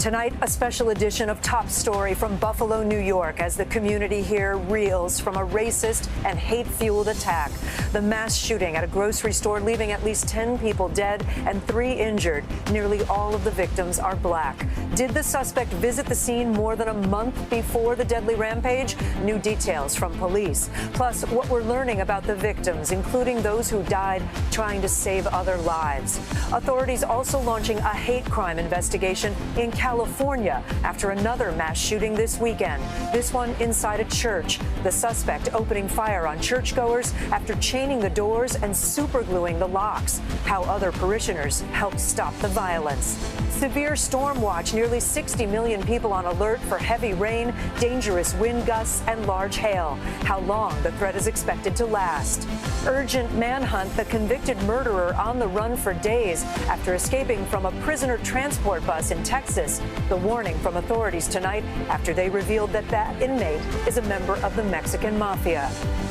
Tonight, a special edition of Top Story from Buffalo, New York, as the community here reels from a racist and hate-fueled attack. The mass shooting at a grocery store, leaving at least 10 people dead and 3 injured. Nearly all of the victims are black. Did the suspect visit the scene more than a month before the deadly rampage? New details from police. Plus, what we're learning about the victims, including those who died trying to save other lives. Authorities also launching a hate crime investigation in California after another mass shooting this weekend. This one inside a church. The suspect opening fire on churchgoers after chaining the doors and supergluing the locks. How other parishioners helped stop the violence. Severe storm watch. Nearly 60 million people on alert for heavy rain, dangerous wind gusts, and large hail. How long the threat is expected to last. Urgent manhunt. The convicted murderer on the run for days after escaping from a prisoner transport bus in Texas. The warning from authorities tonight after they revealed that that inmate is a member of the Mexican mafia.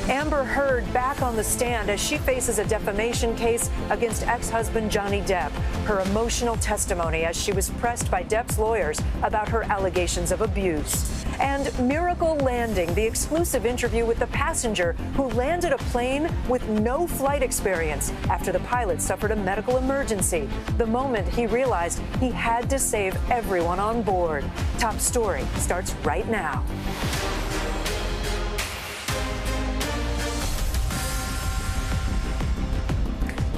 Amber Heard back on the stand as she faces a defamation case against ex-husband Johnny Depp. Her emotional testimony as she was pressed by Depp's lawyers about her allegations of abuse. And Miracle Landing, the exclusive interview with the passenger who landed a plane with no flight experience after the pilot suffered a medical emergency. The moment he realized he had to save everyone on board. Top Story starts right now.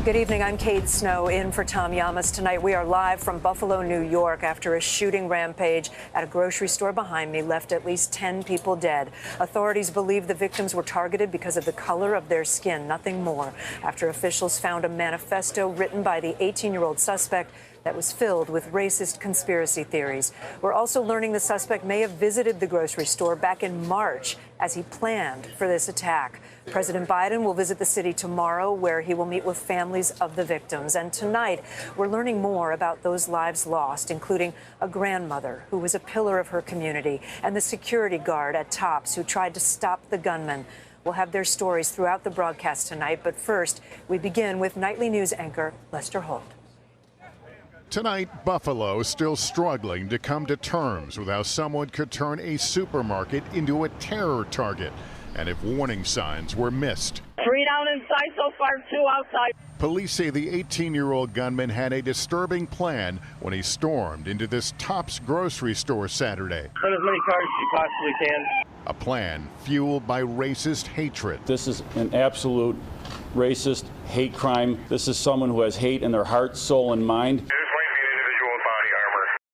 Good evening. I'm Kate Snow in for Tom Llamas. Tonight we are live from Buffalo, New York after a shooting rampage at a grocery store behind me left at least 10 people dead. Authorities believe the victims were targeted because of the color of their skin, nothing more, after officials found a manifesto written by the 18-year-old suspect that was filled with racist conspiracy theories. We're also learning the suspect may have visited the grocery store back in March as he planned for this attack. President Biden will visit the city tomorrow, where he will meet with families of the victims. And tonight, we're learning more about those lives lost, including a grandmother who was a pillar of her community and the security guard at Tops who tried to stop the gunman. We'll have their stories throughout the broadcast tonight. But first, we begin with nightly news anchor Lester Holt. Tonight, Buffalo is still struggling to come to terms with how someone could turn a supermarket into a terror target, and if warning signs were missed. 3 down inside so far, 2 outside. Police say the 18-year-old gunman had a disturbing plan when he stormed into this Tops grocery store Saturday. Put as many cars as you possibly can. A plan fueled by racist hatred. This is an absolute racist hate crime. This is someone who has hate in their heart, soul, and mind.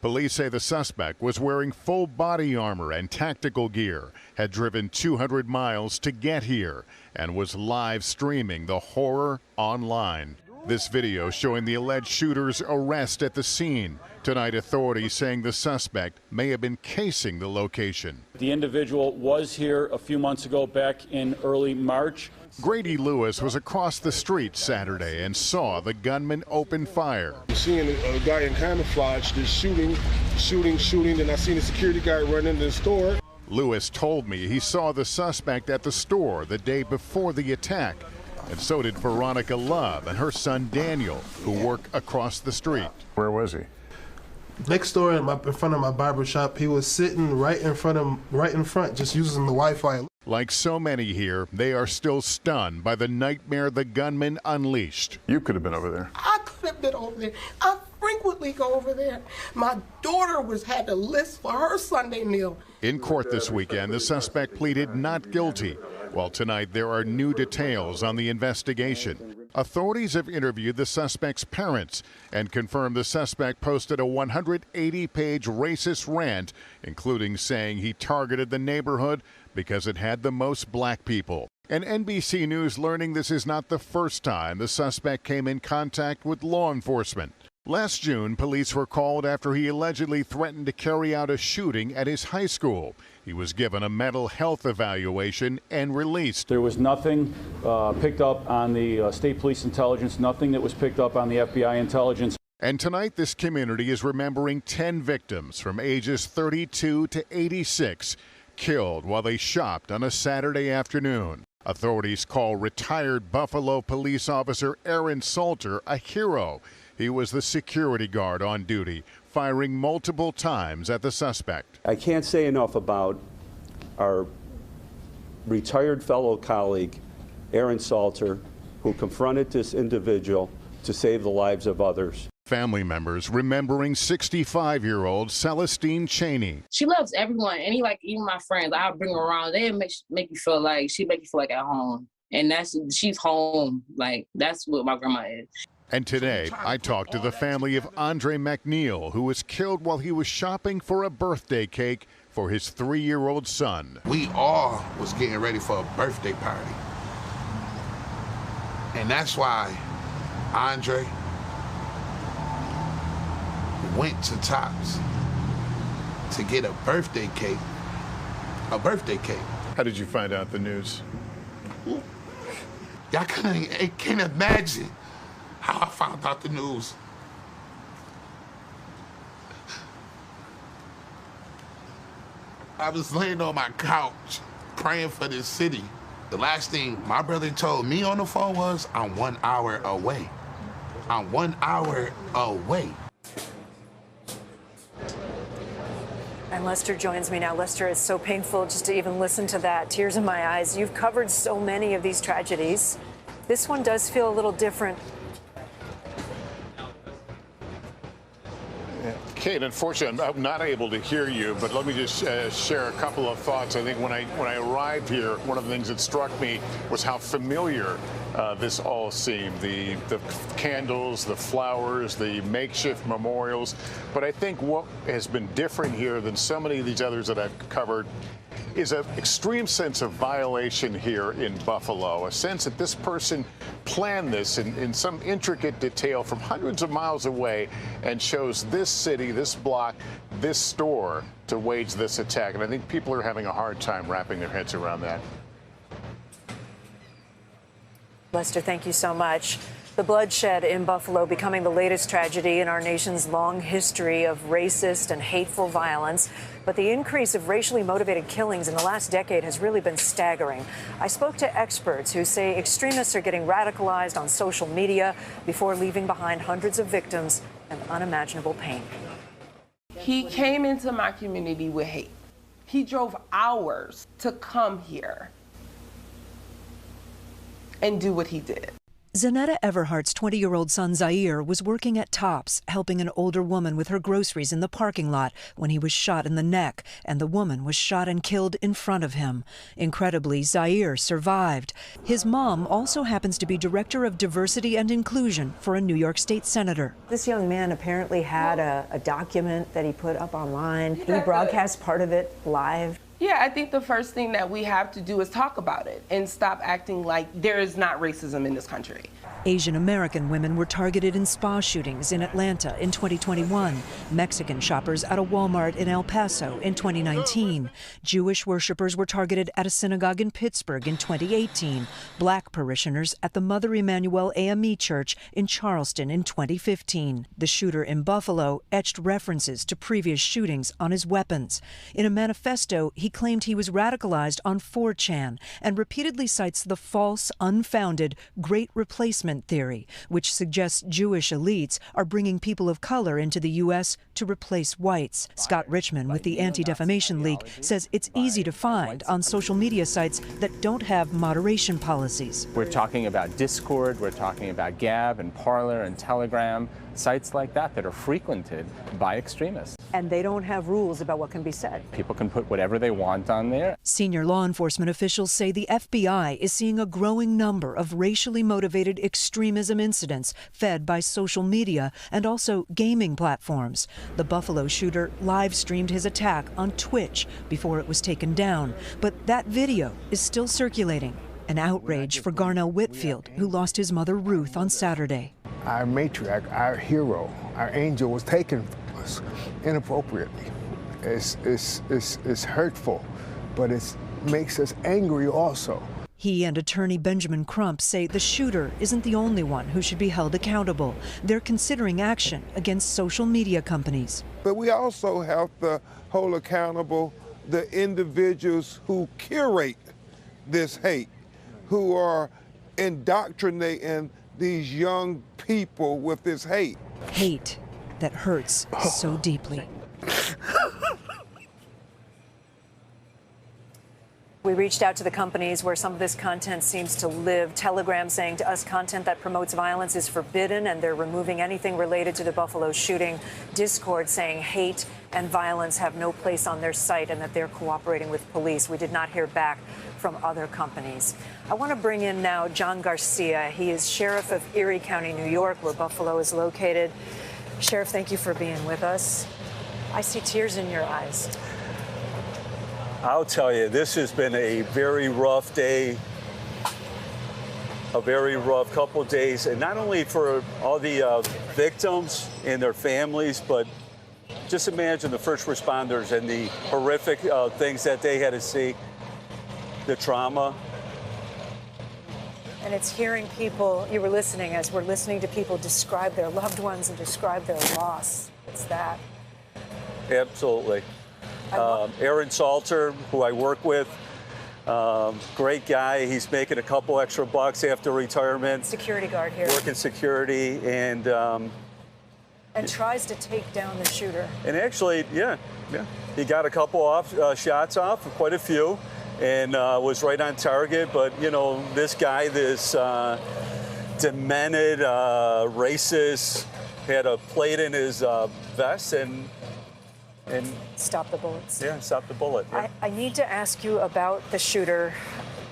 Police say the suspect was wearing full body armor and tactical gear, had driven 200 miles to get here, and was live streaming the horror online. This video showing the alleged shooter's arrest at the scene. Tonight, authorities saying the suspect may have been casing the location. The individual was here a few months ago, back in early March. Grady Lewis was across the street Saturday and saw the gunman open fire. Seeing a guy in camouflage just shooting, and I seen a security guard run into the store. Lewis told me he saw the suspect at the store the day before the attack, and so did Veronica Love and her son Daniel, who work across the street. Where was he? Next door in front of my barber shop. He was sitting right in front, just using the Wi-Fi. Like so many here, they are still stunned by the nightmare the gunman unleashed. You could have been over there. I could have been over there. I frequently go over there. My daughter had a list for her Sunday meal. In court this weekend, the suspect pleaded not guilty, while tonight there are new details on the investigation. Authorities have interviewed the suspect's parents and confirmed the suspect posted a 180-page racist rant, including saying he targeted the neighborhood because it had the most black people. And NBC News learning this is not the first time the suspect came in contact with law enforcement. Last June, police were called after he allegedly threatened to carry out a shooting at his high school. He was given a mental health evaluation and released. There was nothing picked up on the state police intelligence, nothing that was picked up on the FBI intelligence. And tonight, this community is remembering 10 victims from ages 32 to 86 killed while they shopped on a Saturday afternoon. Authorities call retired Buffalo police officer Aaron Salter a hero. He was the security guard on duty, firing multiple times at the suspect. I can't say enough about our retired fellow colleague, Aaron Salter, who confronted this individual to save the lives of others. Family members remembering 65-year-old Celestine Cheney. She loves everyone, and even my friends. I'll bring her around. They make you feel like at home, and she's home. Like that's what my grandma is. And today, I talked to the family of Andre McNeil, who was killed while he was shopping for a birthday cake for his 3-year-old son. We all was getting ready for a birthday party, and that's why Andre went to Tops to get a birthday cake. How did you find out the news? Y'all can't imagine how I found out the news. I was laying on my couch praying for this city. The last thing my brother told me on the phone was, I'm 1 hour away. I'm 1 hour away. And Lester joins me now. Lester, it's so painful just to even listen to that. Tears in my eyes. You've covered so many of these tragedies. This one does feel a little different. Kate, unfortunately, I'm not able to hear you, but let me just share a couple of thoughts. I think when I arrived here, one of the things that struck me was how familiar this all seemed. The candles, the flowers, the makeshift memorials. But I think what has been different here than so many of these others that I've covered is an extreme sense of violation here in Buffalo, a sense that this person planned this in some intricate detail from hundreds of miles away and chose this city, this block, this store to wage this attack. And I think people are having a hard time wrapping their heads around that. Lester, thank you so much. The bloodshed in Buffalo becoming the latest tragedy in our nation's long history of racist and hateful violence. But the increase of racially motivated killings in the last decade has really been staggering. I spoke to experts who say extremists are getting radicalized on social media before leaving behind hundreds of victims and unimaginable pain. He came into my community with hate. He drove hours to come here and do what he did. Zanetta Everhart's 20-year-old son Zaire was working at Tops, helping an older woman with her groceries in the parking lot when he was shot in the neck, and the woman was shot and killed in front of him. Incredibly, Zaire survived. His mom also happens to be director of diversity and inclusion for a New York State senator. This young man apparently had a document that he put up online. He broadcast part of it live. Yeah, I think the first thing that we have to do is talk about it and stop acting like there is not racism in this country. Asian American women were targeted in spa shootings in Atlanta in 2021, Mexican shoppers at a Walmart in El Paso in 2019, Jewish worshipers were targeted at a synagogue in Pittsburgh in 2018, black parishioners at the Mother Emanuel AME Church in Charleston in 2015. The shooter in Buffalo etched references to previous shootings on his weapons. In a manifesto, he claimed he was radicalized on 4chan and repeatedly cites the false, unfounded Great Replacement theory, which suggests Jewish elites are bringing people of color into the U.S. to replace whites. Scott Richmond with the Anti-Defamation League says it's easy to find on social media sites that don't have moderation policies. We're talking about Discord, we're talking about Gab and Parler and Telegram, sites like that are frequented by extremists. And they don't have rules about what can be said. People can put whatever they want on there. Senior law enforcement officials say the FBI is seeing a growing number of racially motivated extremism incidents fed by social media and also gaming platforms. The Buffalo shooter live-streamed his attack on Twitch before it was taken down, but that video is still circulating. An outrage for Garnell Whitfield, who lost his mother Ruth on Saturday. Our matriarch, our hero, our angel was taken from us inappropriately. It's hurtful, but it makes us angry also. He and attorney Benjamin Crump say the shooter isn't the only one who should be held accountable. They're considering action against social media companies. But we also have to hold accountable the individuals who curate this hate, who are indoctrinating these young people with this hate. Hate that hurts so deeply. We reached out to the companies where some of this content seems to live. Telegram saying to us content that promotes violence is forbidden, and they're removing anything related to the Buffalo shooting. Discord saying hate and violence have no place on their site and that they're cooperating with police. We did not hear back from other companies. I want to bring in now John Garcia. He is sheriff of Erie County, New York, where Buffalo is located. Sheriff, thank you for being with us. I see tears in your eyes. I'll tell you, this has been a very rough day, a very rough couple of days, and not only for all the victims and their families, but just imagine the first responders and the horrific things that they had to see, the trauma. And it's hearing people, you were listening as we're listening to people describe their loved ones and describe their loss. It's that. Absolutely. Aaron Salter, who I work with, great guy. He's making a couple extra bucks after retirement. Security guard here. Working security and tries to take down the shooter. And actually, yeah, he got a couple shots off, quite a few, and was right on target. But you know, this guy, this demented, racist, had a plate in his vest and stop the bullets. Yeah, stop the bullet. Yeah. I need to ask you about the shooter,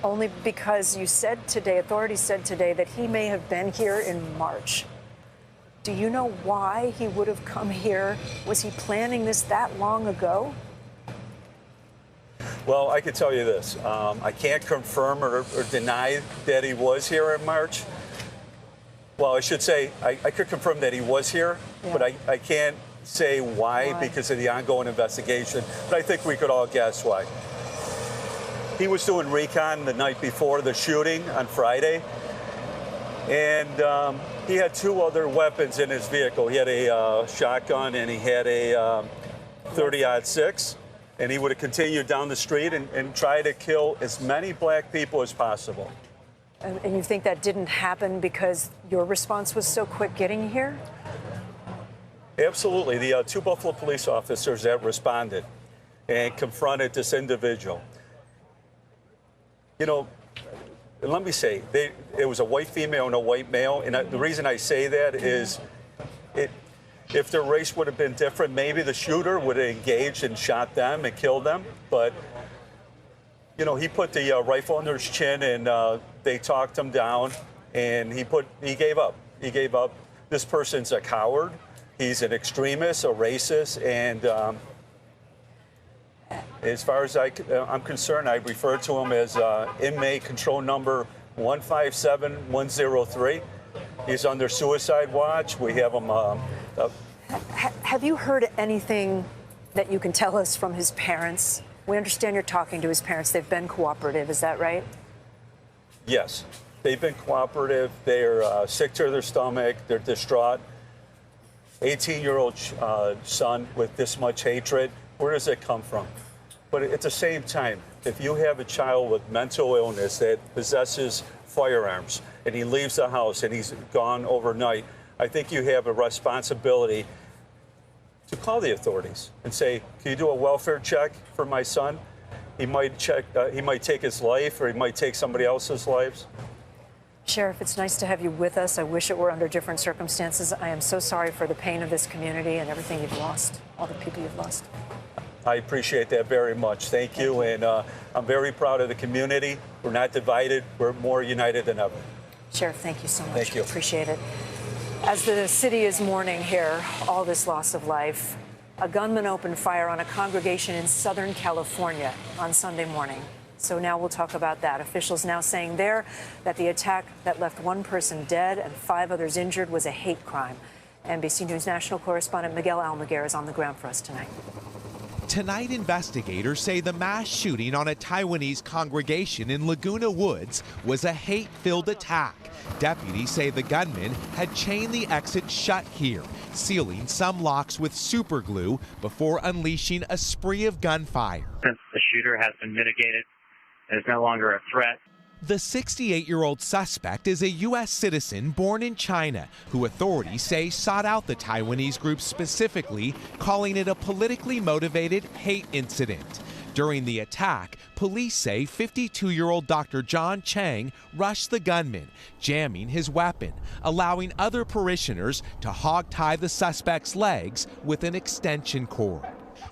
only because you said today, authorities said today, that he may have been here in March. Do you know why he would have come here? Was he planning this that long ago? Well, I can tell you this. I can't confirm or deny that he was here in March. Well, I should say I could confirm that he was here, but I can't say why because of the ongoing investigation, but I think we could all guess why. He was doing recon the night before the shooting on Friday, and he had two other weapons in his vehicle. He had a shotgun and he had a .30-06, and he would have continued down the street and tried to kill as many black people as possible. And you think that didn't happen because your response was so quick getting here? Absolutely. The two Buffalo police officers that responded and confronted this individual. You know, let me say, it was a white female and a white male. And the reason I say that is if their race would have been different, maybe the shooter would have engaged and shot them and killed them. But, you know, he put the rifle under his chin and they talked him down and he gave up. He gave up. This person's a coward. He's an extremist, a racist, and as far as I'm concerned, I refer to him as inmate control number 157103. He's under suicide watch. We have him. Have you heard anything that you can tell us from his parents? We understand you're talking to his parents. They've been cooperative. Is that right? Yes, they've been cooperative. They're sick to their stomach. They're distraught. 18-year-old son with this much hatred, where does it come from? But at the same time, if you have a child with mental illness that possesses firearms and he leaves the house and he's gone overnight, I think you have a responsibility to call the authorities and say, can you do a welfare check for my son? He might take his life or he might take somebody else's lives. Sheriff, it's nice to have you with us. I wish it were under different circumstances. I am so sorry for the pain of this community and everything you've lost, all the people you've lost. I appreciate that very much. Thank you. And I'm very proud of the community. We're not divided. We're more united than ever. Sheriff, thank you so much. Thank you. Appreciate it. As the city is mourning here all this loss of life, a gunman opened fire on a congregation in Southern California on Sunday morning. So now we'll talk about that. Officials now saying there that the attack that left one person dead and 5 others injured was a hate crime. NBC News national correspondent Miguel Almaguer is on the ground for us tonight. Tonight, investigators say the mass shooting on a Taiwanese congregation in Laguna Woods was a hate-filled attack. Deputies say the gunman had chained the exit shut here, sealing some locks with super glue before unleashing a spree of gunfire. Since the shooter has been mitigated and is no longer a threat, The 68-year-old suspect is a U.S. citizen born in China who authorities say sought out the Taiwanese group specifically, calling it a politically motivated hate incident. During the attack, police say 52-year-old Dr. John Chang rushed the gunman, jamming his weapon, allowing other parishioners to hogtie the suspect's legs with an extension cord.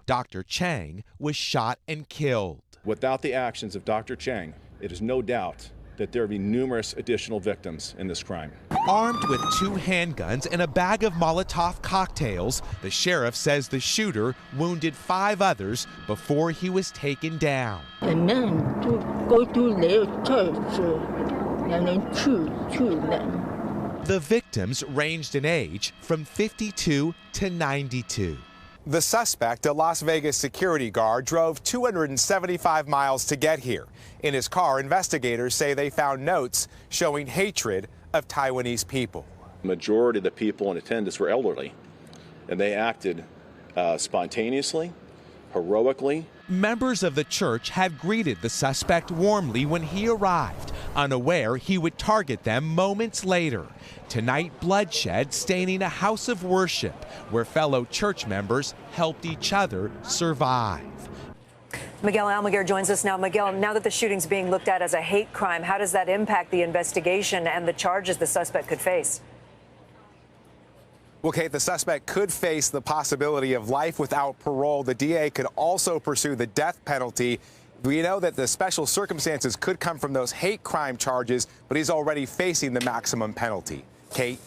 Dr. Chang was shot and killed. Without the actions of Dr. Chang, it is no doubt that there will be numerous additional victims in this crime. Armed with 2 handguns and a bag of Molotov cocktails, the sheriff says the shooter wounded 5 others before he was taken down. And then to go to their church and then shoot them. The victims ranged in age from 52 to 92. The suspect, a Las Vegas security guard, drove 275 miles to get here. In his car, investigators say they found notes showing hatred of Taiwanese people. The majority of the people in attendance were elderly, and they acted spontaneously, heroically. Members of the church had greeted the suspect warmly when he arrived, unaware he would target them moments later. Tonight, bloodshed staining a house of worship where fellow church members helped each other survive. Miguel Almaguer joins us now. Miguel, now that the shooting's being looked at as a hate crime, how does that impact the investigation and the charges the suspect could face? Well, Kate, the suspect could face the possibility of life without parole. The DA could also pursue the death penalty. We know that the special circumstances could come from those hate crime charges, but he's already facing the maximum penalty. Kate?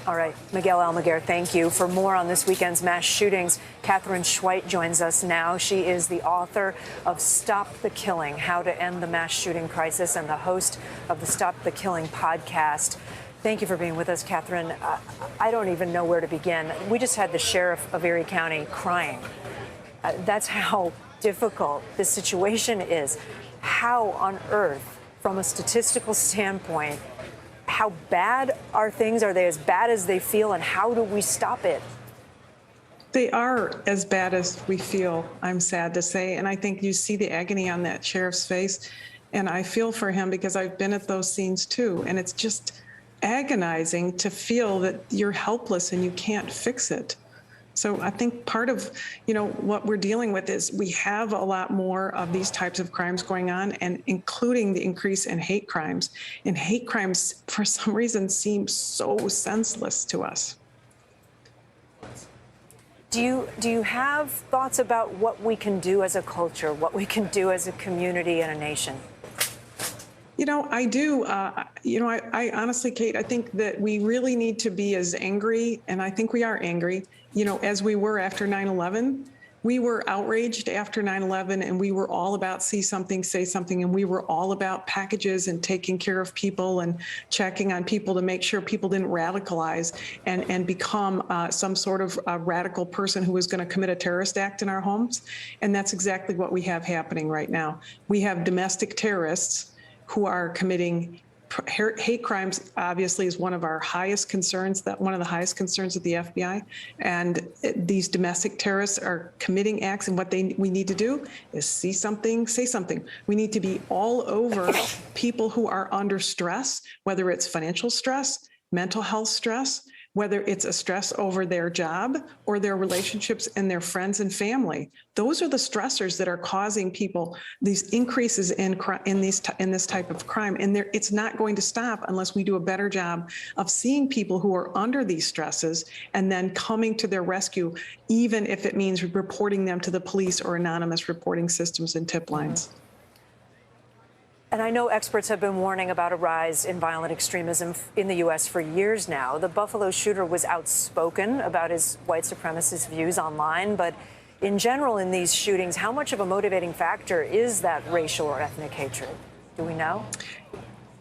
All right, Miguel Almaguer, thank you. For more on this weekend's mass shootings, Catherine Schweit joins us now. She is the author of Stop the Killing, How to End the Mass Shooting Crisis, and the host of the Stop the Killing podcast. Thank you for being with us, Catherine. I don't even know where to begin. We just had the sheriff of Erie County crying. That's how difficult this situation is. How on earth, from a statistical standpoint, how bad are things? Are they as bad as they feel? And how do we stop it? They are as bad as we feel, I'm sad to say. And I think you see the agony on that sheriff's face. And I feel for him because I've been at those scenes too. And it's just agonizing to feel that you're helpless and you can't fix it. So I think part of, what we're dealing with is we have a lot more of these types of crimes going on, and including the increase in hate crimes. And hate crimes, for some reason, seem so senseless to us. Do you have thoughts about what we can do as a culture, what we can do as a community and a nation? I do. I honestly, Kate, I think that we really need to be as angry, and I think we are angry, as we were after 9/11. We were outraged after 9/11, and we were all about see something, say something, and we were all about packages and taking care of people and checking on people to make sure people didn't radicalize and become some sort of radical person who was going to commit a terrorist act in our homes. And that's exactly what we have happening right now. We have domestic terrorists who are committing hate crimes. Obviously is one of our highest concerns, one of the highest concerns of the FBI. And these domestic terrorists are committing acts, and what we need to do is see something, say something. We need to be all over people who are under stress, whether it's financial stress, mental health stress, whether it's a stress over their job or their relationships and their friends and family. Those are the stressors that are causing people these increases in this type of crime. And it's not going to stop unless we do a better job of seeing people who are under these stresses and then coming to their rescue, even if it means reporting them to the police or anonymous reporting systems and tip lines. And I know experts have been warning about a rise in violent extremism in the U.S. for years now. The Buffalo shooter was outspoken about his white supremacist views online. But in general, in these shootings, how much of a motivating factor is that racial or ethnic hatred? Do we know?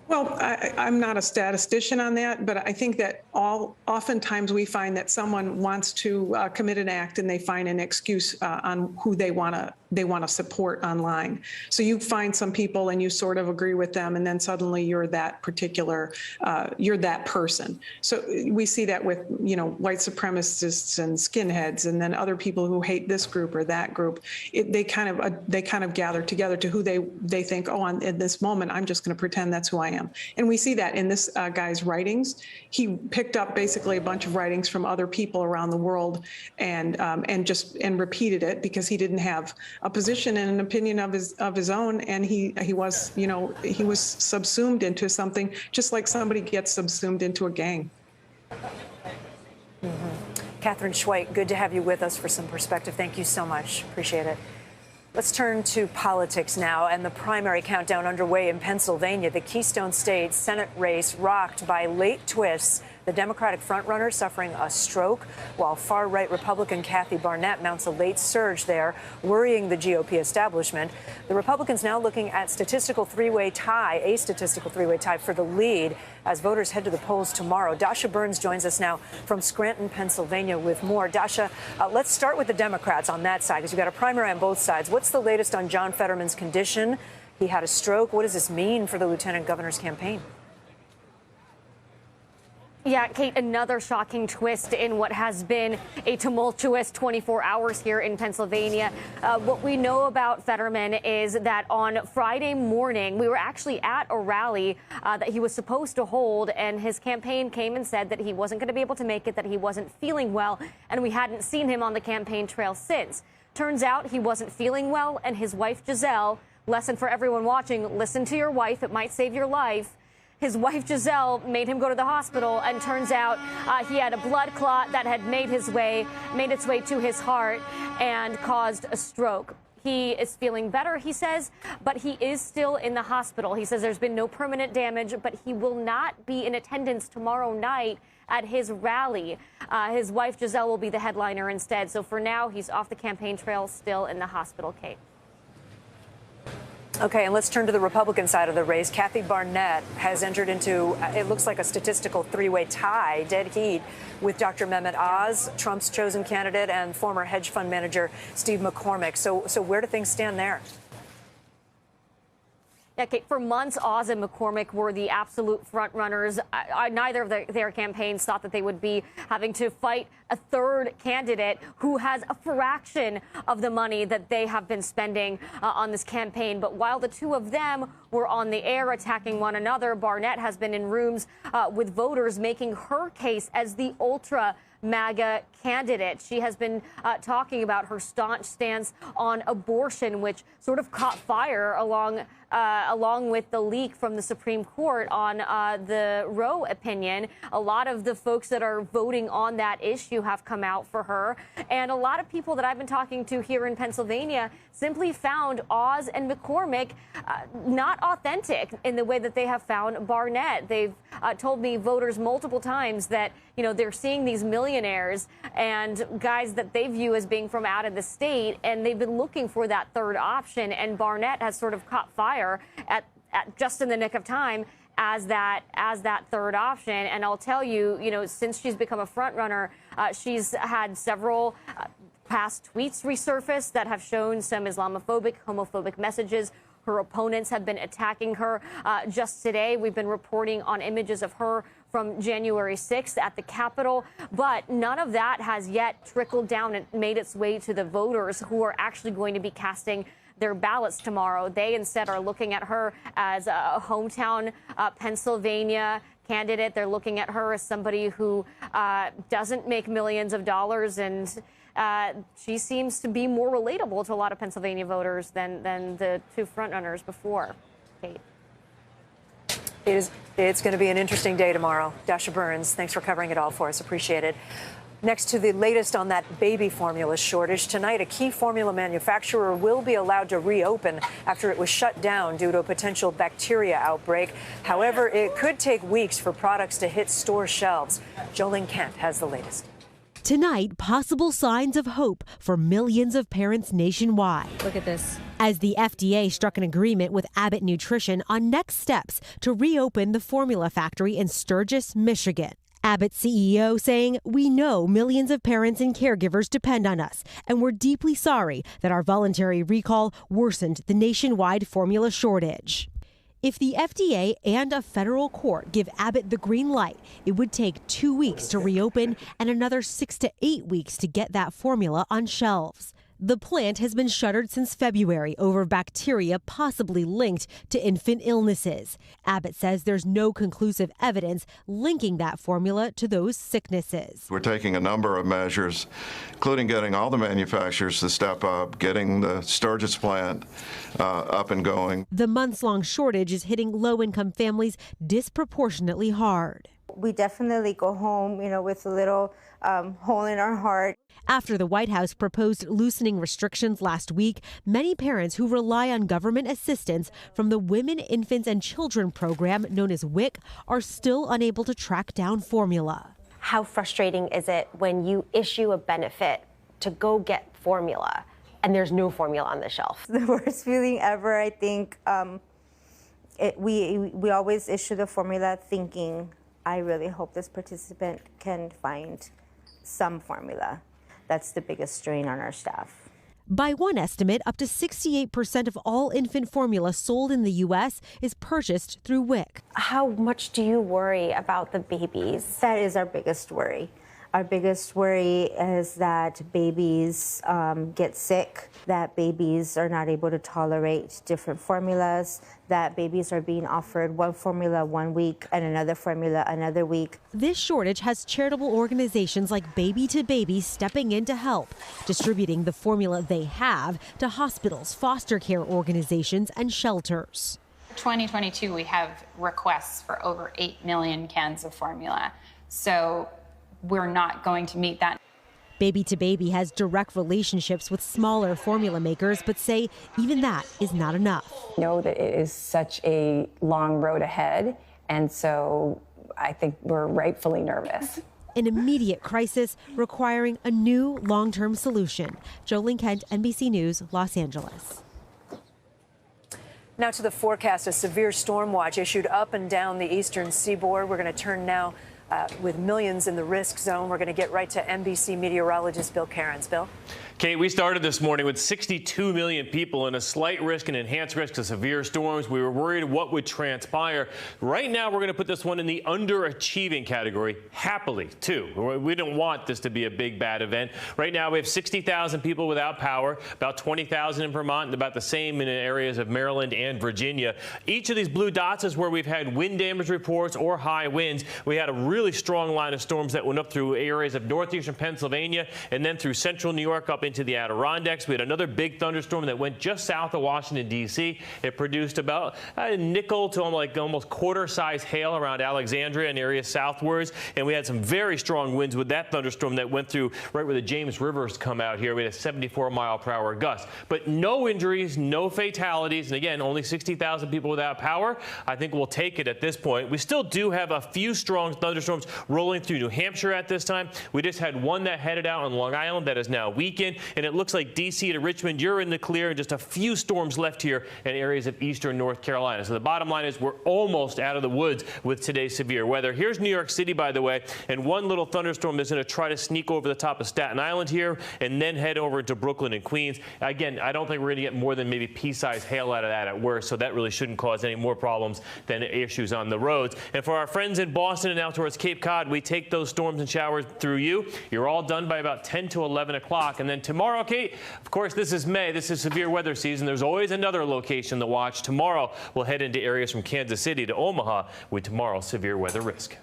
Well, I'm not a statistician on that, but I think that oftentimes we find that someone wants to commit an act and they find an excuse on who they want to to support online. So you find some people and you sort of agree with them, and then suddenly you're that particular, you're that person. So we see that with, you know, white supremacists and skinheads, and then other people who hate this group or that group. They kind of gather together to who they think, oh, in this moment, I'm just going to pretend that's who I am. And we see that in this guy's writings. He picked up basically a bunch of writings from other people around the world and repeated it because he didn't have a position and an opinion of his own, and he was, you know, he was subsumed into something, just like somebody gets subsumed into a gang. Catherine Schweik, good to have you with us for some perspective. Thank you so much. Appreciate it. Let's turn to politics now, and the primary countdown underway in Pennsylvania. The Keystone State Senate race rocked by late twists. The Democratic frontrunner suffering a stroke, while far-right Republican Kathy Barnett mounts a late surge there, worrying the GOP establishment. The Republicans now looking at a statistical three-way tie for the lead as voters head to the polls tomorrow. Dasha Burns joins us now from Scranton, Pennsylvania, with more. Dasha, let's start with the Democrats on that side, because you've got a primary on both sides. What's the latest on John Fetterman's condition? He had a stroke. What does this mean for the lieutenant governor's campaign? Yeah, Kate, another shocking twist in what has been a tumultuous 24 hours here in Pennsylvania. What we know about Fetterman is that on Friday morning, we were actually at a rally that he was supposed to hold, and his campaign came and said that he wasn't going to be able to make it, that he wasn't feeling well, and we hadn't seen him on the campaign trail since. Turns out he wasn't feeling well, and his wife, Giselle, lesson for everyone watching, listen to your wife, it might save your life. His wife, Giselle, made him go to the hospital, and turns out he had a blood clot that had made its way to his heart and caused a stroke. He is feeling better, he says, but he is still in the hospital. He says there's been no permanent damage, but he will not be in attendance tomorrow night at his rally. His wife, Giselle, will be the headliner instead. So for now, he's off the campaign trail, still in the hospital, Kate. Okay, and let's turn to the Republican side of the race. Kathy Barnett has entered into, it looks like a statistical three-way tie, dead heat, with Dr. Mehmet Oz, Trump's chosen candidate, and former hedge fund manager Steve McCormick. So where do things stand there? Yeah, Kate, for months, Oz and McCormick were the absolute front runners. Neither of their campaigns thought that they would be having to fight a third candidate who has a fraction of the money that they have been spending on this campaign. But while the two of them were on the air attacking one another, Barnett has been in rooms with voters making her case as the ultra MAGA candidate. She has been talking about her staunch stance on abortion, which sort of caught fire along with the leak from the Supreme Court on the Roe opinion. A lot of the folks that are voting on that issue have come out for her. And a lot of people that I've been talking to here in Pennsylvania simply found Oz and McCormick not authentic in the way that they have found Barnett. They've told me, voters, multiple times that, you know, they're seeing these millionaires and guys that they view as being from out of the state, and they've been looking for that third option. And Barnett has sort of caught fire at just in the nick of time as that third option. And I'll tell you, you know, since she's become a front runner, she's had several past tweets resurface that have shown some Islamophobic, homophobic messages. Her opponents have been attacking her. Just today, we've been reporting on images of her from January 6th at the Capitol, but none of that has yet trickled down and made its way to the voters who are actually going to be casting their ballots tomorrow. They instead are looking at her as a hometown Pennsylvania candidate. They're looking at her as somebody who doesn't make millions of dollars, and she seems to be more relatable to a lot of Pennsylvania voters than the two frontrunners before. Kate. It's going to be an interesting day tomorrow. Dasha Burns, thanks for covering it all for us. Appreciate it. Next to the latest on that baby formula shortage, tonight a key formula manufacturer will be allowed to reopen after it was shut down due to a potential bacteria outbreak. However, it could take weeks for products to hit store shelves. Jolene Kent has the latest. Tonight, possible signs of hope for millions of parents nationwide. Look at this. As the FDA struck an agreement with Abbott Nutrition on next steps to reopen the formula factory in Sturgis, Michigan. Abbott CEO saying, "We know millions of parents and caregivers depend on us, and we're deeply sorry that our voluntary recall worsened the nationwide formula shortage." If the FDA and a federal court give Abbott the green light, it would take 2 weeks to reopen and another 6 to 8 weeks to get that formula on shelves. The plant has been shuttered since February over bacteria possibly linked to infant illnesses. Abbott says there's no conclusive evidence linking that formula to those sicknesses. We're taking a number of measures, including getting all the manufacturers to step up, getting the Sturgis plant up and going. The months-long shortage is hitting low-income families disproportionately hard. We definitely go home, with a little hole in our heart. After the White House proposed loosening restrictions last week, many parents who rely on government assistance from the Women, Infants, and Children program known as WIC are still unable to track down formula. How frustrating is it when you issue a benefit to go get formula and there's no formula on the shelf? The worst feeling ever, I think. We always issue the formula thinking, I really hope this participant can find some formula. That's the biggest strain on our staff. By one estimate, up to 68% of all infant formula sold in the U.S. is purchased through WIC. How much do you worry about the babies? That is our biggest worry. Our biggest worry is that babies get sick, that babies are not able to tolerate different formulas, that babies are being offered one formula 1 week and another formula another week. This shortage has charitable organizations like Baby to Baby stepping in to help, distributing the formula they have to hospitals, foster care organizations, and shelters. 2022, we have requests for over 8 million cans of formula. So we're not going to meet that. Baby to Baby has direct relationships with smaller formula makers, but say even that is not enough. Know that it is such a long road ahead, and so I think we're rightfully nervous. An immediate crisis requiring a new long-term solution. Jolene Kent, NBC News, Los Angeles. Now to the forecast. A severe storm watch issued up and down the eastern seaboard. We're going to turn now with millions in the risk zone. We're going to get right to NBC meteorologist Bill Cairns. Bill? Kate, we started this morning with 62 million people in a slight risk and enhanced risk of severe storms. We were worried what would transpire. Right now, we're going to put this one in the underachieving category, happily, too. We don't want this to be a big, bad event. Right now, we have 60,000 people without power, about 20,000 in Vermont, and about the same in areas of Maryland and Virginia. Each of these blue dots is where we've had wind damage reports or high winds. We had a really strong line of storms that went up through areas of northeastern Pennsylvania and then through central New York up into the Adirondacks. We had another big thunderstorm that went just south of Washington, D.C. It produced about a nickel to almost quarter-size hail around Alexandria and areas southwards. And we had some very strong winds with that thunderstorm that went through right where the James Rivers come out here. We had a 74-mile-per-hour gust. But no injuries, no fatalities. And again, only 60,000 people without power. I think we'll take it at this point. We still do have a few strong thunderstorms rolling through New Hampshire at this time. We just had one that headed out on Long Island that is now weakened. And it looks like D.C. to Richmond, you're in the clear, and just a few storms left here in areas of eastern North Carolina. So the bottom line is we're almost out of the woods with today's severe weather. Here's New York City, by the way, and one little thunderstorm is going to try to sneak over the top of Staten Island here and then head over into Brooklyn and Queens. Again, I don't think we're going to get more than maybe pea-sized hail out of that at worst, so that really shouldn't cause any more problems than issues on the roads. And for our friends in Boston and out towards Cape Cod, we take those storms and showers through you. You're all done by about 10 to 11 o'clock. And then tomorrow, Kate, of course, this is May. This is severe weather season. There's always another location to watch. Tomorrow, we'll head into areas from Kansas City to Omaha with tomorrow's severe weather risk.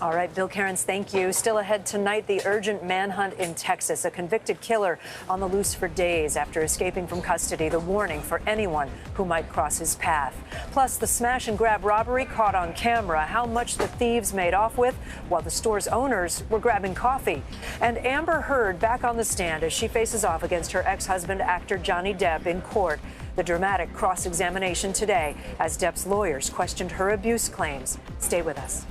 All right, Bill Cairns, thank you. Still ahead tonight, the urgent manhunt in Texas. A convicted killer on the loose for days after escaping from custody. The warning for anyone who might cross his path. Plus, the smash and grab robbery caught on camera. How much the thieves made off with while the store's owners were grabbing coffee. And Amber Heard back on the stand as she faces off against her ex-husband, actor Johnny Depp, in court. The dramatic cross-examination today as Depp's lawyers questioned her abuse claims. Stay with us.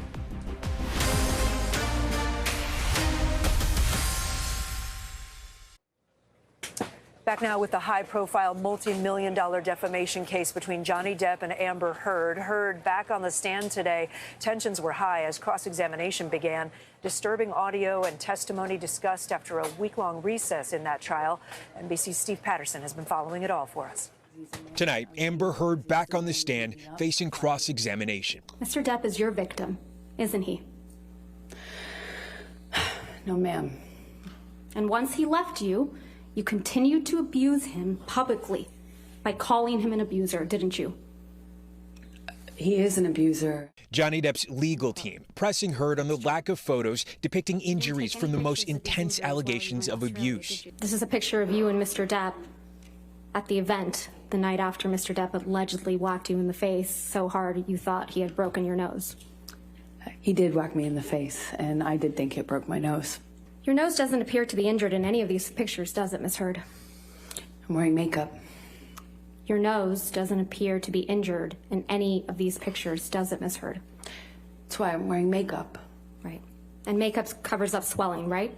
Back now with the high-profile multi-million-dollar defamation case between Johnny Depp and Amber Heard. Heard back on the stand today. Tensions were high as cross-examination began. Disturbing audio and testimony discussed after a week-long recess in that trial. NBC's Steve Patterson has been following it all for us. Tonight, Amber Heard back on the stand facing cross-examination. Mr. Depp is your victim, isn't he? No, ma'am. And once he left you, you continued to abuse him publicly by calling him an abuser, didn't you? He is an abuser. Johnny Depp's legal team pressing Heard on the lack of photos depicting injuries from the most intense allegations of abuse. This is a picture of you and Mr. Depp at the event the night after Mr. Depp allegedly whacked you in the face so hard you thought he had broken your nose. He did whack me in the face, and I did think it broke my nose. Your nose doesn't appear to be injured in any of these pictures, does it, Miss Heard? I'm wearing makeup. Your nose doesn't appear to be injured in any of these pictures, does it, Miss Heard? That's why I'm wearing makeup. Right. And makeup covers up swelling, right?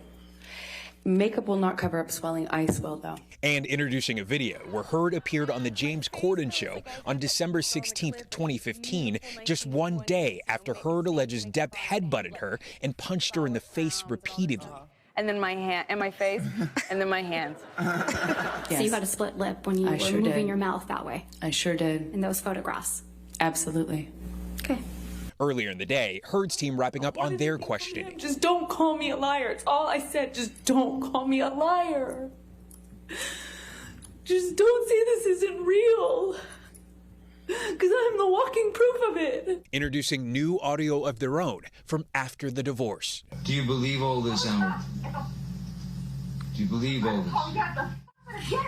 Makeup will not cover up swelling. Ice will, though. And introducing a video where Heard appeared on the James Corden show on December 16th, 2015, just one day after Heard alleges Depp headbutted her and punched her in the face repeatedly. And then my hand, and my face, and then my hands. Yes. So you had a split lip when you were moving your mouth that way? I sure did. In those photographs? Absolutely. Okay. Earlier in the day, Heard's team wrapping up on their questioning. Just don't call me a liar. It's all I said. Just don't call me a liar. Just don't say this isn't real. Because I'm the walking proof of it. Introducing new audio of their own from after the divorce. Do you believe all this, Amber? Do you believe all this?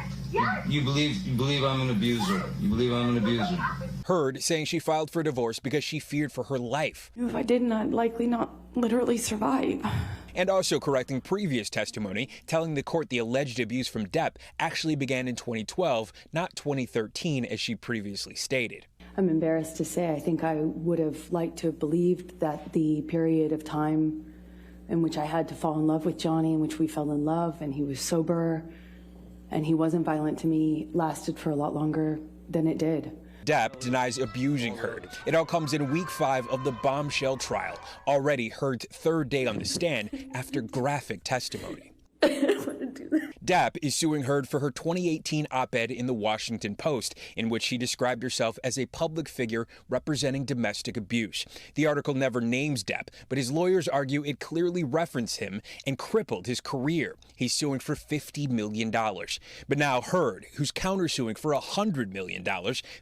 You believe I'm an abuser. You believe I'm an abuser. Heard saying she filed for divorce because she feared for her life. If I didn't, I'd likely not literally survive. And also correcting previous testimony, telling the court the alleged abuse from Depp actually began in 2012, not 2013, as she previously stated. I'm embarrassed to say I think I would have liked to have believed that the period of time in which I had to fall in love with Johnny, in which we fell in love, and he was sober, and he wasn't violent to me, lasted for a lot longer than it did. Depp denies abusing Heard. It all comes in week 5 of the bombshell trial, already Heard's third day on the stand after graphic testimony. Depp is suing Heard for her 2018 op-ed in the Washington Post, in which she described herself as a public figure representing domestic abuse. The article never names Depp, but his lawyers argue it clearly referenced him and crippled his career. He's suing for $50 million. But now Heard, who's countersuing for $100 million,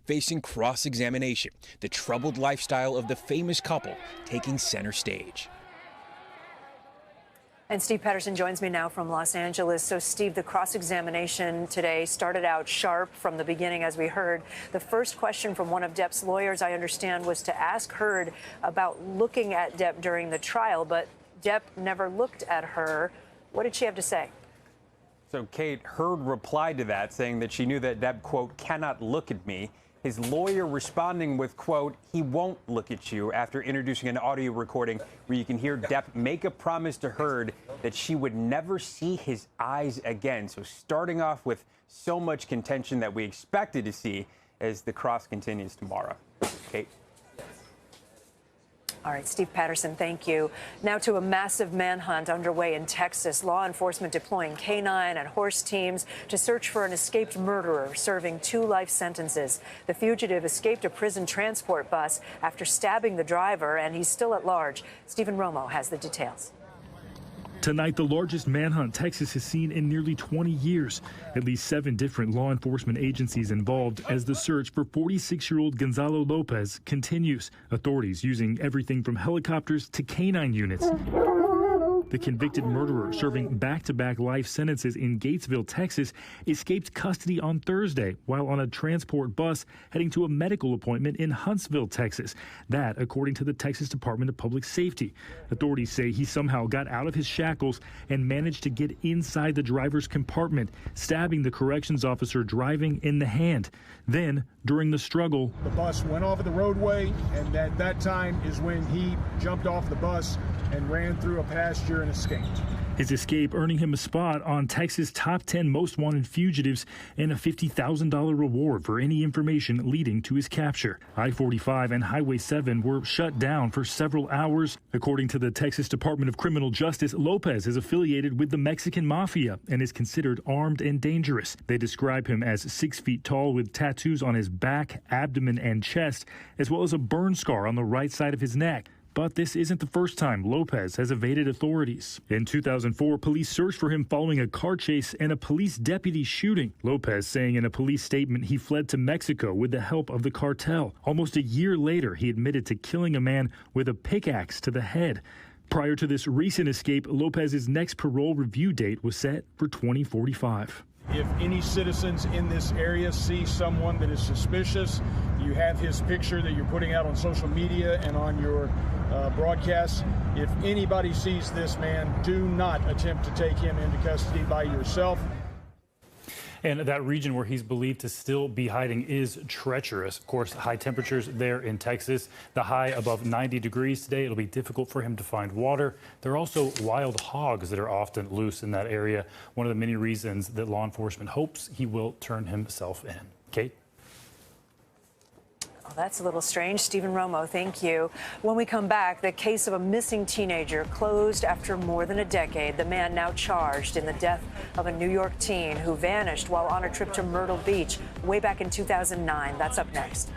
facing cross-examination. The troubled lifestyle of the famous couple taking center stage. And Steve Patterson joins me now from Los Angeles. So, Steve, the cross-examination today started out sharp from the beginning, as we heard. The first question from one of Depp's lawyers, I understand, was to ask Heard about looking at Depp during the trial, but Depp never looked at her. What did she have to say? So, Kate, Heard replied to that, saying that she knew that Depp, quote, cannot look at me. His lawyer responding with, quote, he won't look at you, after introducing an audio recording where you can hear Depp make a promise to Heard that she would never see his eyes again. So starting off with so much contention that we expected to see as the cross continues tomorrow. Kate. All right, Steve Patterson, thank you. Now to a massive manhunt underway in Texas. Law enforcement deploying canine and horse teams to search for an escaped murderer serving 2 life sentences. The fugitive escaped a prison transport bus after stabbing the driver, and he's still at large. Stephen Romo has the details. Tonight, the largest manhunt Texas has seen in nearly 20 years. At least 7 different law enforcement agencies involved as the search for 46-year-old Gonzalo Lopez continues. Authorities using everything from helicopters to canine units. The convicted murderer, serving back-to-back life sentences in Gatesville, Texas, escaped custody on Thursday while on a transport bus heading to a medical appointment in Huntsville, Texas. That, according to the Texas Department of Public Safety. Authorities say he somehow got out of his shackles and managed to get inside the driver's compartment, stabbing the corrections officer driving in the hand. Then, during the struggle, the bus went off of the roadway, and at that time is when he jumped off the bus and ran through a pasture and escaped. His escape earning him a spot on Texas' top 10 most wanted fugitives and a $50,000 reward for any information leading to his capture. I-45 and Highway 7 were shut down for several hours. According to the Texas Department of Criminal Justice, Lopez is affiliated with the Mexican Mafia and is considered armed and dangerous. They describe him as 6 feet tall with tattoos on his back, abdomen, and chest, as well as a burn scar on the right side of his neck. But this isn't the first time Lopez has evaded authorities. In 2004, police searched for him following a car chase and a police deputy shooting. Lopez saying in a police statement he fled to Mexico with the help of the cartel. Almost a year later, he admitted to killing a man with a pickaxe to the head. Prior to this recent escape, Lopez's next parole review date was set for 2045. If any citizens in this area see someone that is suspicious, you have his picture that you're putting out on social media and on your broadcasts. If anybody sees this man, do not attempt to take him into custody by yourself. And that region where he's believed to still be hiding is treacherous. Of course, high temperatures there in Texas, the high above 90 degrees today. It'll be difficult for him to find water. There are also wild hogs that are often loose in that area. One of the many reasons that law enforcement hopes he will turn himself in. Kate? Oh, that's a little strange. Stephen Romo, thank you. When we come back, the case of a missing teenager closed after more than a decade. The man now charged in the death of a New York teen who vanished while on a trip to Myrtle Beach way back in 2009. That's up next.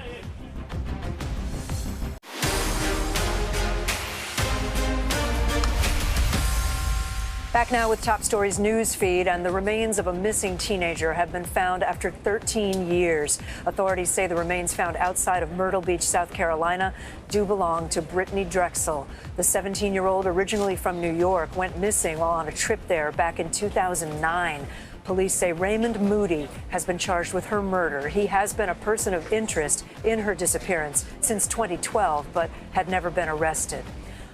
Back now with Top Stories news feed, and the remains of a missing teenager have been found after 13 years. Authorities say the remains found outside of Myrtle Beach, South Carolina, do belong to Brittany Drexel. The 17-year-old, originally from New York, went missing while on a trip there back in 2009. Police say Raymond Moody has been charged with her murder. He has been a person of interest in her disappearance since 2012, but had never been arrested.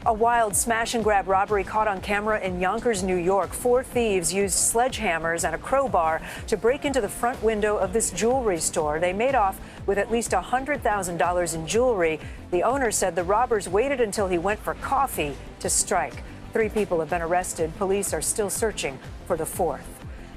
A wild smash-and-grab robbery caught on camera in Yonkers, New York. 4 thieves used sledgehammers and a crowbar to break into the front window of this jewelry store. They made off with at least $100,000 in jewelry. The owner said the robbers waited until he went for coffee to strike. 3 people have been arrested. Police are still searching for the 4th.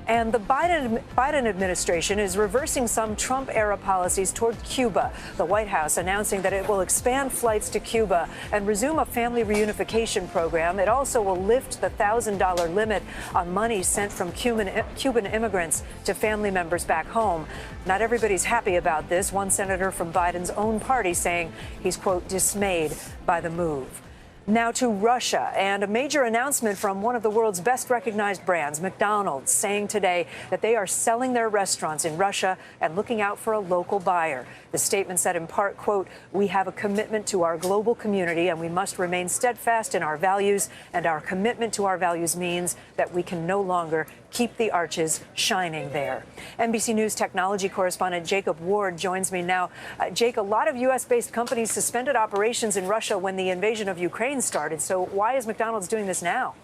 And the Biden administration is reversing some Trump-era policies toward Cuba. The White House announcing that it will expand flights to Cuba and resume a family reunification program. It also will lift the $1,000 limit on money sent from Cuban immigrants to family members back home. Not everybody's happy about this. One senator from Biden's own party saying he's, quote, dismayed by the move. Now to Russia, and a major announcement from one of the world's best recognized brands, McDonald's, saying today that they are selling their restaurants in Russia and looking out for a local buyer. The statement said in part, quote, we have a commitment to our global community and we must remain steadfast in our values, and our commitment to our values means that we can no longer keep the arches shining there. NBC News technology correspondent Jacob Ward joins me now. Jake, a lot of U.S.-based companies suspended operations in Russia when the invasion of Ukraine started. So why is McDonald's doing this now?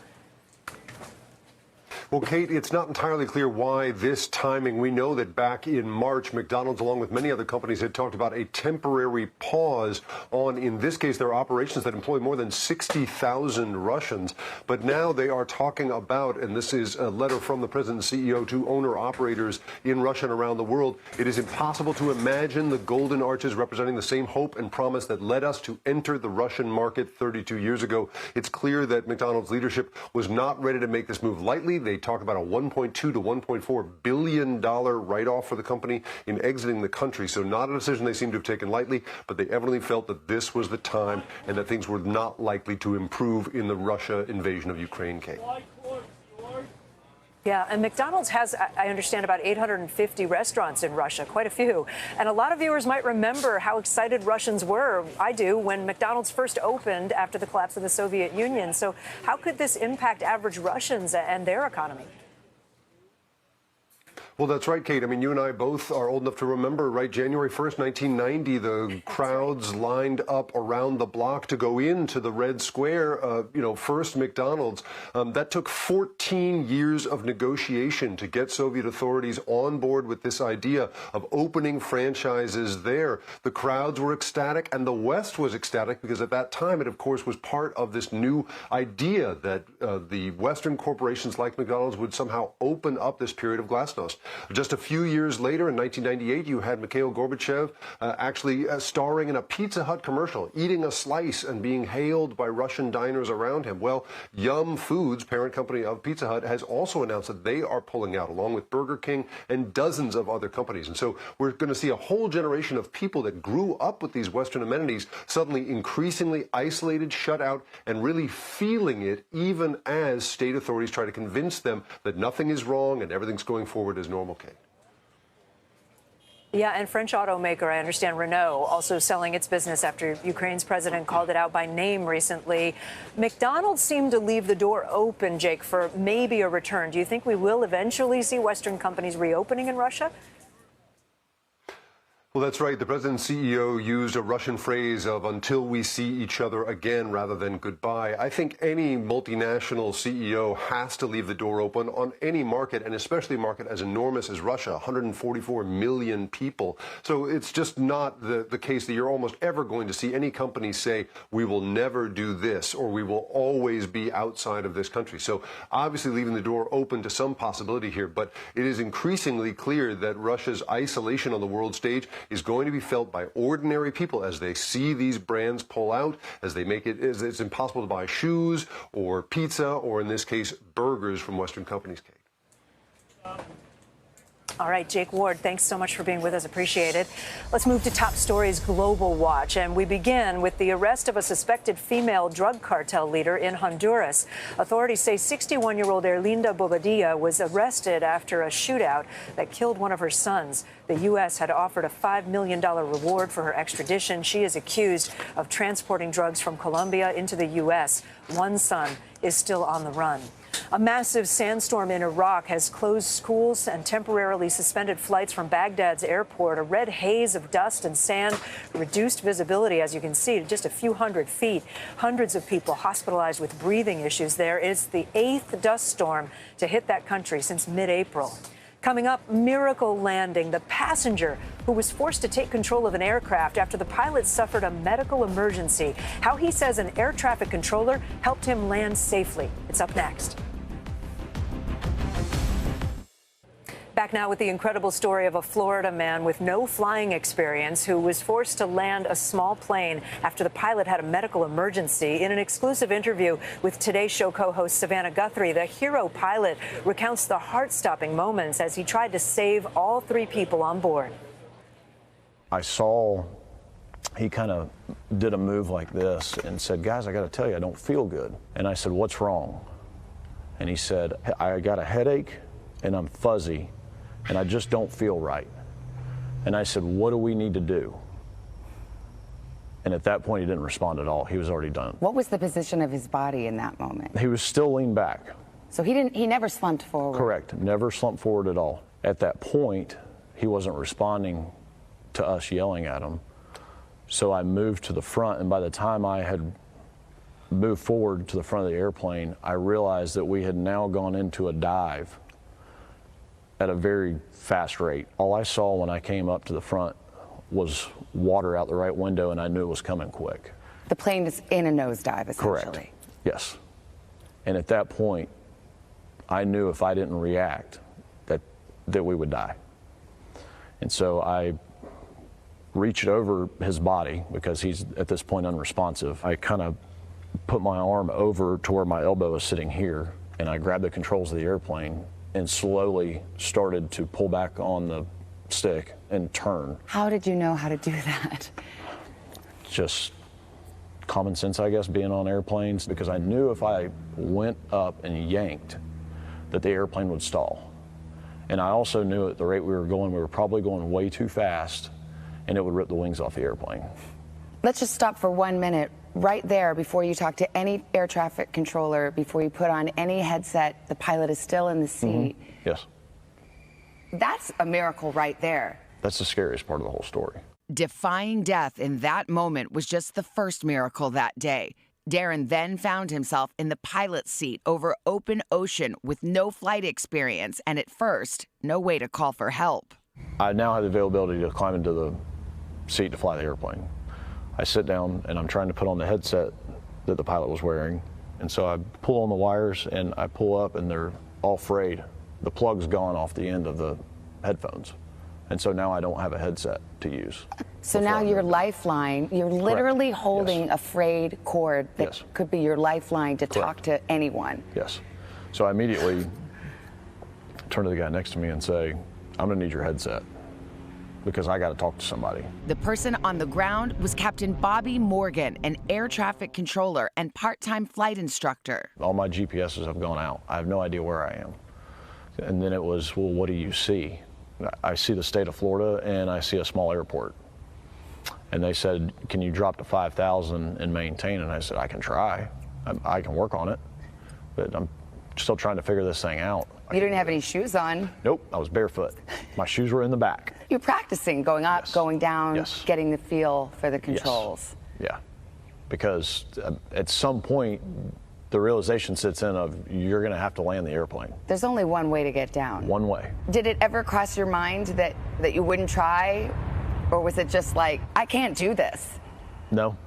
Well, Kate, it's not entirely clear why this timing. We know that back in March, McDonald's, along with many other companies, had talked about a temporary pause on, in this case, their operations that employ more than 60,000 Russians. But now they are talking about, and this is a letter from the president and CEO to owner-operators in Russia and around the world, it is impossible to imagine the golden arches representing the same hope and promise that led us to enter the Russian market 32 years ago. It's clear that McDonald's leadership was not ready to make this move lightly. They talk about a $1.2 to $1.4 billion write-off for the company in exiting the country. So not a decision they seem to have taken lightly, but they evidently felt that this was the time and that things were not likely to improve in the Russia invasion of Ukraine, Kate. Yeah, and McDonald's has, I understand, about 850 restaurants in Russia, quite a few. And a lot of viewers might remember how excited Russians were, I do, when McDonald's first opened after the collapse of the Soviet Union. So how could this impact average Russians and their economy? Well, that's right, Kate. I mean, you and I both are old enough to remember, right? January 1st, 1990, the crowds lined up around the block to go into the Red Square, first McDonald's. That took 14 years of negotiation to get Soviet authorities on board with this idea of opening franchises there. The crowds were ecstatic, and the West was ecstatic because at that time it, of course, was part of this new idea that the Western corporations like McDonald's would somehow open up this period of glasnost. Just a few years later, in 1998, you had Mikhail Gorbachev actually starring in a Pizza Hut commercial, eating a slice and being hailed by Russian diners around him. Well, Yum Foods, parent company of Pizza Hut, has also announced that they are pulling out, along with Burger King and dozens of other companies. And so we're going to see a whole generation of people that grew up with these Western amenities suddenly increasingly isolated, shut out, and really feeling it, even as state authorities try to convince them that nothing is wrong and everything's going forward as normal, Kate. Yeah, and French automaker, I understand, Renault, also selling its business after Ukraine's president called it out by name recently. McDonald's seemed to leave the door open, Jake, for maybe a return. Do you think we will eventually see Western companies reopening in Russia? Well, that's right. The president and CEO used a Russian phrase of "until we see each other again" rather than goodbye. I think any multinational CEO has to leave the door open on any market, and especially a market as enormous as Russia, 144 million people. So it's just not the case that you're almost ever going to see any company say, we will never do this, or we will always be outside of this country. So obviously leaving the door open to some possibility here, but it is increasingly clear that Russia's isolation on the world stage is going to be felt by ordinary people as they see these brands pull out, as they make it, it's impossible to buy shoes or pizza, or in this case, burgers from Western companies, Kate. All right, Jake Ward, thanks so much for being with us. Appreciate it. Let's move to Top Stories Global Watch, and we begin with the arrest of a suspected female drug cartel leader in Honduras. Authorities say 61-year-old Erlinda Bobadilla was arrested after a shootout that killed one of her sons. The U.S. had offered a $5 million reward for her extradition. She is accused of transporting drugs from Colombia into the U.S. One son is still on the run. A massive sandstorm in Iraq has closed schools and temporarily suspended flights from Baghdad's airport. A red haze of dust and sand, reduced visibility, as you can see, to just a few hundred feet. Hundreds of people hospitalized with breathing issues there. It's the 8th dust storm to hit that country since mid-April. Coming up, miracle landing. The passenger who was forced to take control of an aircraft after the pilot suffered a medical emergency. How he says an air traffic controller helped him land safely. It's up next. Back now with the incredible story of a Florida man with no flying experience who was forced to land a small plane after the pilot had a medical emergency. In an exclusive interview with Today's Show co-host Savannah Guthrie, the hero pilot recounts the heart-stopping moments as he tried to save all 3 people on board. I saw he kind of did a move like this and said, "Guys, I got to tell you, I don't feel good." And I said, "What's wrong?" And he said, "I got a headache and I'm fuzzy and I just don't feel right." And I said, "What do we need to do?" And at that point, he didn't respond at all. He was already done. What was the position of his body in that moment? He was still leaned back. So he never slumped forward? Correct. Never slumped forward at all. At that point, he wasn't responding to us yelling at him. So I moved to the front, and by the time I had moved forward to the front of the airplane, I realized that we had now gone into a dive at a very fast rate. All I saw when I came up to the front was water out the right window, and I knew it was coming quick. The plane is in a nosedive, essentially. Correct. Yes. And at that point, I knew if I didn't react that we would die. And so I reached over his body because he's at this point unresponsive. I kind of put my arm over to where my elbow is sitting here, and I grabbed the controls of the airplane and slowly started to pull back on the stick and turn. How did you know how to do that? Just common sense, I guess, being on airplanes, because I knew if I went up and yanked that the airplane would stall. And I also knew at the rate we were probably going way too fast, and it would rip the wings off the airplane. Let's just stop for 1 minute right there before you talk to any air traffic controller, before you put on any headset. The pilot is still in the seat. Yes. That's a miracle right there. That's the scariest part of the whole story. Defying death in that moment was just the first miracle that day. Darren then found himself in the pilot's seat over open ocean with no flight experience and at first, no way to call for help. I now have the availability to climb into the seat to fly the airplane. I sit down and I'm trying to put on the headset that the pilot was wearing. And so I pull on the wires and I pull up and they're all frayed. The plug's gone off the end of the headphones. And so now I don't have a headset to use. So now your lifeline, you're literally Correct. holding a frayed cord that Yes. could be your lifeline to talk to anyone. Yes. So I immediately turn to the guy next to me and say, I'm gonna need your headset because I gotta talk to somebody. The person on the ground was Captain Bobby Morgan, an air traffic controller and part-time flight instructor. All my GPSs have gone out. I have no idea where I am. And then it was, well, what do you see? I see the state of Florida and I see a small airport. And they said, can you drop to 5,000 and maintain? And I said, I can try. I can work on it. But I'm still trying to figure this thing out. You didn't have any shoes on. Nope, I was barefoot. My shoes were in the back. You're practicing going up, going down, Yes. getting the feel for the controls. Yeah, because at some point, the realization sits in of you're gonna have to land the airplane. There's only one way to get down. One way. Did it ever cross your mind that you wouldn't try? Or was it just like, I can't do this? No.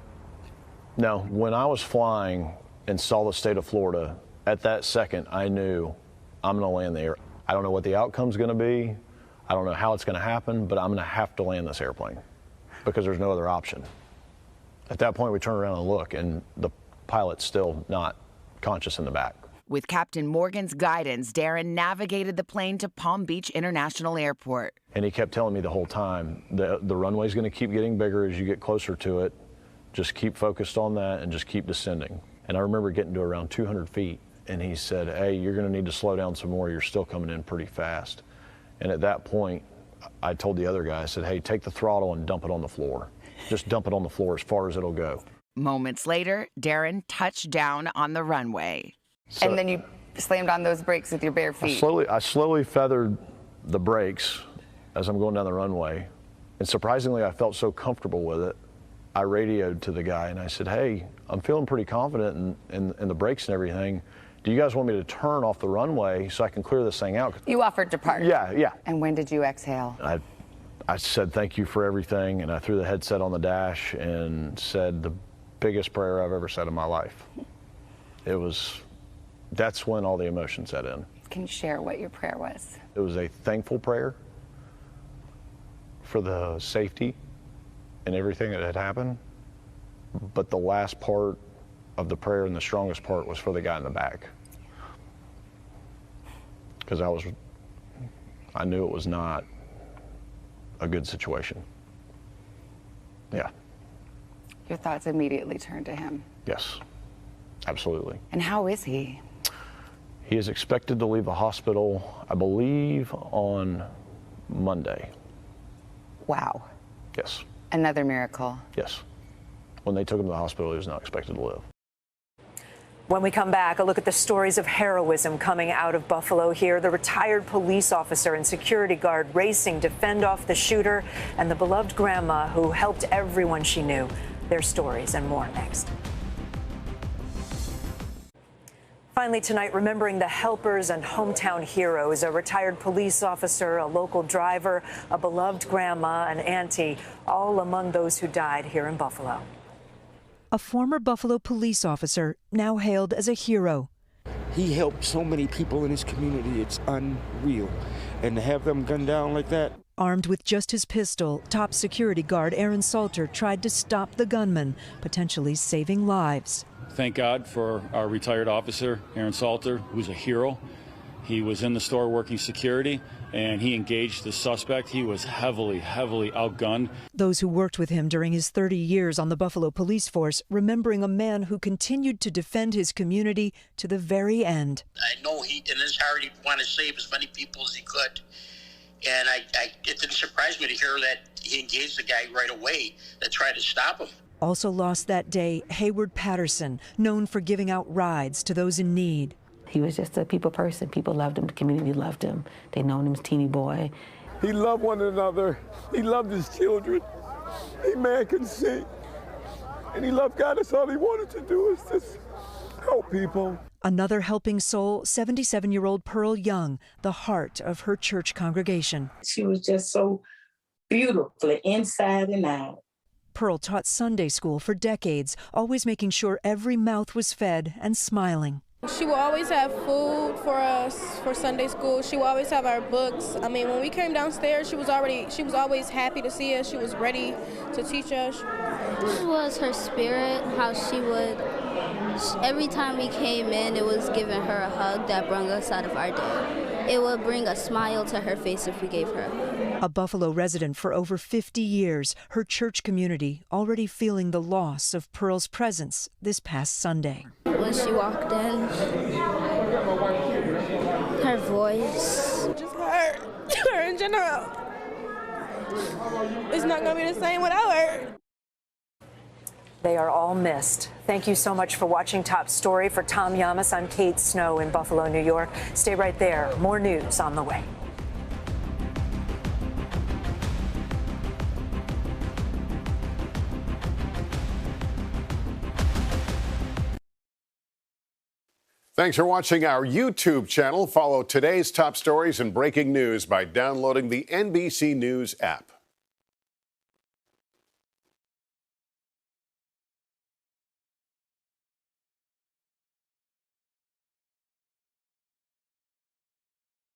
No, when I was flying and saw the state of Florida, at that second, I knew I'm gonna land the air. I don't know what the outcome's gonna be. I don't know how it's gonna happen, but I'm gonna have to land this airplane because there's no other option. At that point, we turn around and look, and the pilot's still not conscious in the back. With Captain Morgan's guidance, Darren navigated the plane to Palm Beach International Airport. And he kept telling me the whole time, the runway's gonna keep getting bigger as you get closer to it. Just keep focused on that and just keep descending. And I remember getting to around 200 feet, and he said, hey, you're gonna need to slow down some more. You're still coming in pretty fast. And at that point, I told the other guy, I said, hey, take the throttle and dump it on the floor. Just dump it on the floor as far as it'll go. Moments later, Darren touched down on the runway. So, and then you slammed on those brakes with your bare feet. I slowly feathered the brakes as I'm going down the runway. And surprisingly, I felt so comfortable with it. I radioed to the guy and I said, hey, I'm feeling pretty confident in the brakes and everything. Do you guys want me to turn off the runway so I can clear this thing out? You offered to park. Yeah. And when did you exhale? I said thank you for everything, and I threw the headset on the dash and said the biggest prayer I've ever said in my life. That's when all the emotion set in. Can you share what your prayer was? It was a thankful prayer for the safety and everything that had happened. But the last part of the prayer and the strongest part was for the guy in the back. Because I knew it was not a good situation. Yeah. Your thoughts immediately turned to him. Yes, absolutely. And how is he? He is expected to leave the hospital, I believe, on Monday. Wow. Yes. Another miracle. Yes. When they took him to the hospital, he was not expected to live. When we come back, a look at the stories of heroism coming out of Buffalo here. The retired police officer and security guard racing to fend off the shooter, and the beloved grandma who helped everyone she knew. Their stories and more next. Finally tonight, remembering the helpers and hometown heroes, a retired police officer, a local driver, a beloved grandma, an auntie, all among those who died here in Buffalo. A former Buffalo police officer, now hailed as a hero. He helped so many people in his community, it's unreal. And to have them gunned down like that. Armed with just his pistol, top security guard Aaron Salter tried to stop the gunman, potentially saving lives. Thank God for our retired officer, Aaron Salter, who's a hero. He was in the store working security, and he engaged the suspect. He was heavily outgunned. Those who worked with him during his 30 years on the Buffalo police force, remembering a man who continued to defend his community to the very end. I know he, in his heart, he wanted to save as many people as he could. And it didn't surprise me to hear that he engaged the guy right away that tried to stop him. Also lost that day, Hayward Patterson, known for giving out rides to those in need. He was just a people person. People loved him. The community loved him. They known him as teeny boy. He loved one another. He loved his children. A man can sing. And he loved God. That's all he wanted to do is just help people. Another helping soul, 77-year-old Pearl Young, the heart of her church congregation. She was just so beautiful, inside and out. Pearl taught Sunday school for decades, always making sure every mouth was fed and smiling. She will always have food for us for Sunday school. She will always have our books. I mean, when we came downstairs, she was always happy to see us. She was ready to teach us. This was her spirit, how she would, every time we came in, it was giving her a hug that brought us out of our day. It would bring a smile to her face if we gave her a hug. A Buffalo resident for over 50 years, her church community already feeling the loss of Pearl's presence this past Sunday. When she walked in, her voice. Just her in general. It's not going to be the same without her. They are all missed. Thank you so much for watching Top Story. For Tom Llamas, I'm Kate Snow in Buffalo, New York. Stay right there. More news on the way. Thanks for watching our YouTube channel. Follow today's top stories and breaking news by downloading the NBC News app.